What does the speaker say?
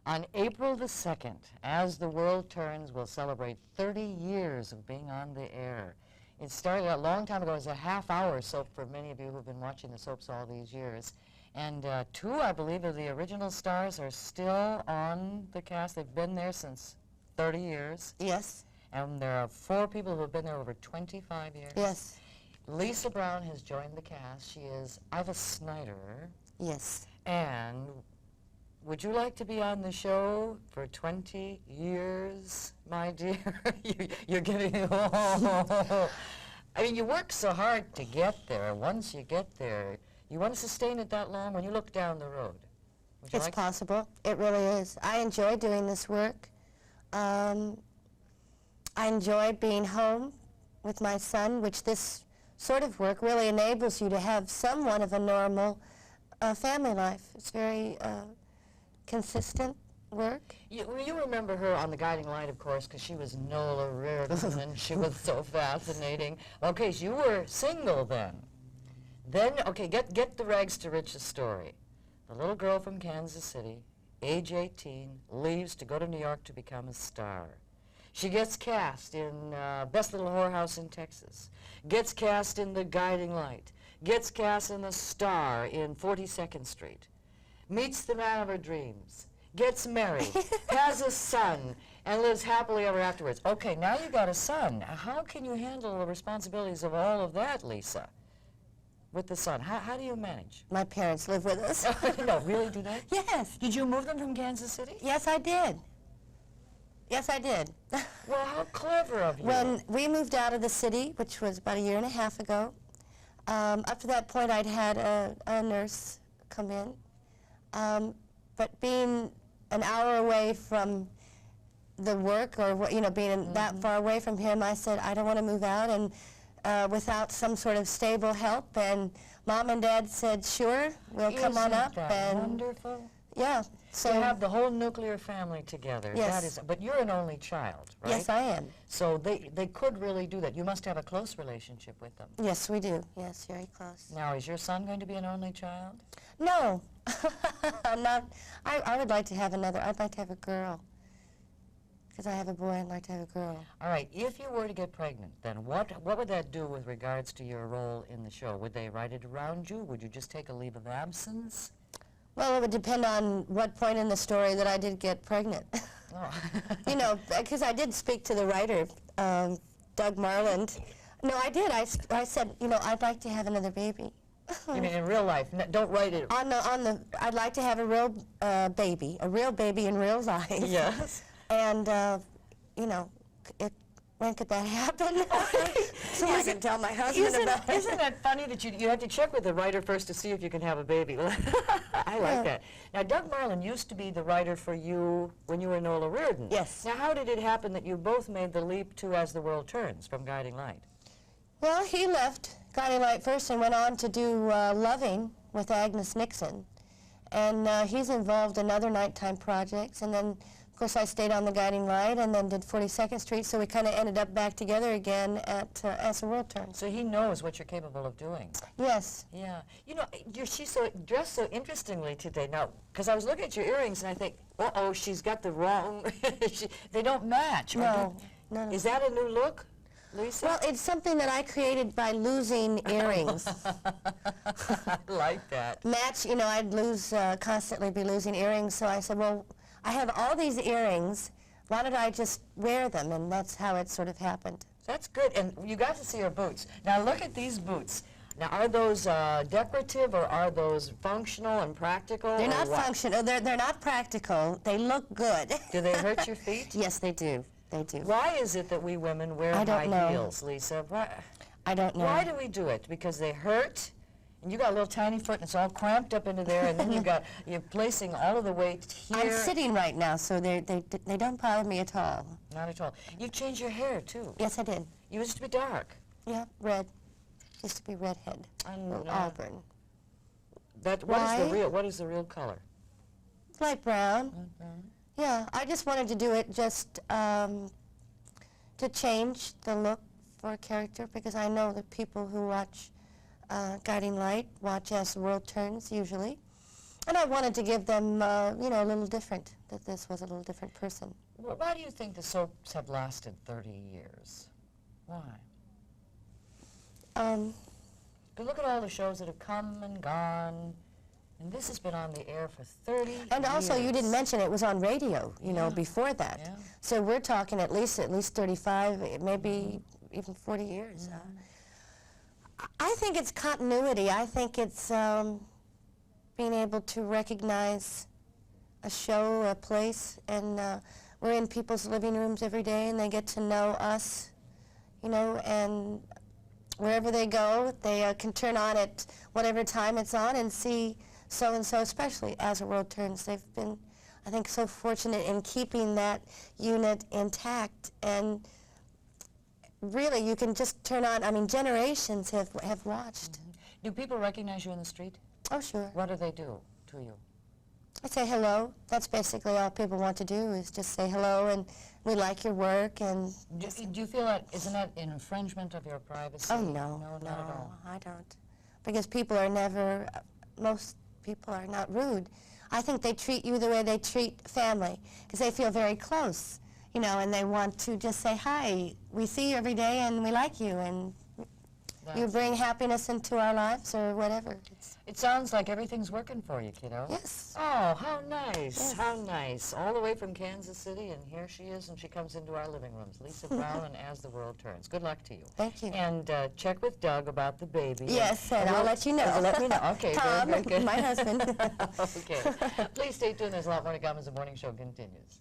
On April the 2nd, As the World Turns, we'll celebrate 30 years of being on the air. It started a long time ago as a half-hour soap for many of you who've been watching the soaps all these years. And two, I believe, of the original stars are still on the cast. They've been there since 30 years. Yes. And there are 4 people who have been there over 25 years. Yes. Lisa Brown has joined the cast. She is Iva Snyder. Yes. And would you like to be on the show for 20 years, my dear? You're getting, oh. I mean, you work so hard to get there. Once you get there, you want to sustain it that long when you look down the road? It's possible. It really is. I enjoy doing this work. I enjoy being home with my son, which this sort of work really enables you to have somewhat of a normal family life. It's very consistent work. You remember her on The Guiding Light, of course, because she was Nola Reardon, and she was so fascinating. Okay, so you were single then. Then, okay, get the rags to riches story. The little girl from Kansas City, age 18, leaves to go to New York to become a star. She gets cast in Best Little Whorehouse in Texas, gets cast in The Guiding Light, gets cast in The Star in 42nd Street, meets the man of her dreams, gets married, has a son, and lives happily ever afterwards. Okay, now you got a son. How can you handle the responsibilities of all of that, Lisa, with the son? How do you manage? My parents live with us. No, really, do they? Yes. Did you move them from Kansas City? Yes, I did. Yes, I did. Well, how clever of you. When we moved out of the city, which was about 1.5 years ago, up to that point I'd had a nurse come in. But being an hour away from the work, or being that far away from him, I said, I don't want to move out, and without some sort of stable help. And Mom and Dad said, sure, we'll come on up. Isn't that wonderful? Yeah. So you have the whole nuclear family together. Yes. That is, but you're an only child, right? Yes, I am. So they could really do that. You must have a close relationship with them. Yes, we do. Yes, very close. Now, is your son going to be an only child? No. Not. I would like to have another. I'd like to have a girl. Because I have a boy, I'd like to have a girl. All right. If you were to get pregnant, then what would that do with regards to your role in the show? Would they write it around you? Would you just take a leave of absence? Well, it would depend on what point in the story that I did get pregnant. Oh. Because I did speak to the writer, Doug Marland. No, I did. I said, I'd like to have another baby. You mean in real life? Don't write it. I'd like to have a real baby in real life. Yes. And, when could that happen? So I can tell my husband about it. Isn't that funny that you have to check with the writer first to see if you can have a baby? I like that. Now, Doug Marland used to be the writer for you when you were Nola Reardon. Yes. Now, how did it happen that you both made the leap to As the World Turns from Guiding Light? Well, he left Guiding Light first and went on to do Loving with Agnes Nixon. And he's involved in other nighttime projects. And then, of course, I stayed on the Guiding Light and then did 42nd Street, so we kind of ended up back together again at As the World Turns. So he knows what you're capable of doing. Yes. Yeah. She's dressed so interestingly today. Now, because I was looking at your earrings and I think, uh-oh, she's got the wrong, they don't match. No. Is that a new look, Lisa? Well, it's something that I created by losing earrings. I like that. I'd constantly be losing earrings, so I said, well, I have all these earrings, why don't I just wear them? And that's how it sort of happened. That's good, and you got to see her boots. Now look at these boots. Now are those decorative or are those functional and practical? They're not functional, they're not practical, they look good. Do they hurt your feet? Yes, they do. They do. Why is it that we women wear high heels, Lisa? I don't know. Why do we do it? Because they hurt? And you got a little tiny foot and it's all cramped up into there, and then you're placing all of the weight here. I'm sitting right now, so they don't bother me at all. Not at all. You changed your hair too. Yes, I did. You used to be dark. Yeah, red. Used to be redhead. Auburn. What is the real color? Light brown. Yeah, I just wanted to do it just to change the look for a character, because I know that people who watch Guiding Light watch As the World Turns, usually. And I wanted to give them, you know, a little different, that this was a little different person. Well, why do you think the soaps have lasted 30 years? Why? But look at all the shows that have come and gone, and this has been on the air for 30 years. And also, you didn't mention it was on radio, you know, before that. Yeah. So we're talking at least 35, maybe even 40 years. I think it's continuity. I think it's being able to recognize a show, a place, and we're in people's living rooms every day, and they get to know us, you know, and wherever they go, they can turn on at whatever time it's on and see so-and-so, especially As the World Turns. They've been, I think, so fortunate in keeping that unit intact, and really, you can just turn on, I mean, generations have watched. Mm-hmm. Do people recognize you in the street? Oh, sure. What do they do to you? I say hello. That's basically all people want to do, is just say hello, and we like your work, and... Do you feel that, isn't that an infringement of your privacy? Oh, no, No, not at all. I don't. Because people are never, most people are not rude. I think they treat you the way they treat family, because they feel very close, you know, and they want to just say, hi, we see you every day, and we like you, and you bring happiness into our lives, or whatever. It sounds like everything's working for you, kiddo. Yes. Oh, how nice, Yes. how nice. All the way from Kansas City, and here she is, and she comes into our living rooms. Leta Powell and As the World Turns. Good luck to you. Thank you. And check with Doug about the baby. Yes, and I'll let you know. Let me know. Okay, Tom, very good. my husband. Okay. Please stay tuned. There's a lot more to come as the morning show continues.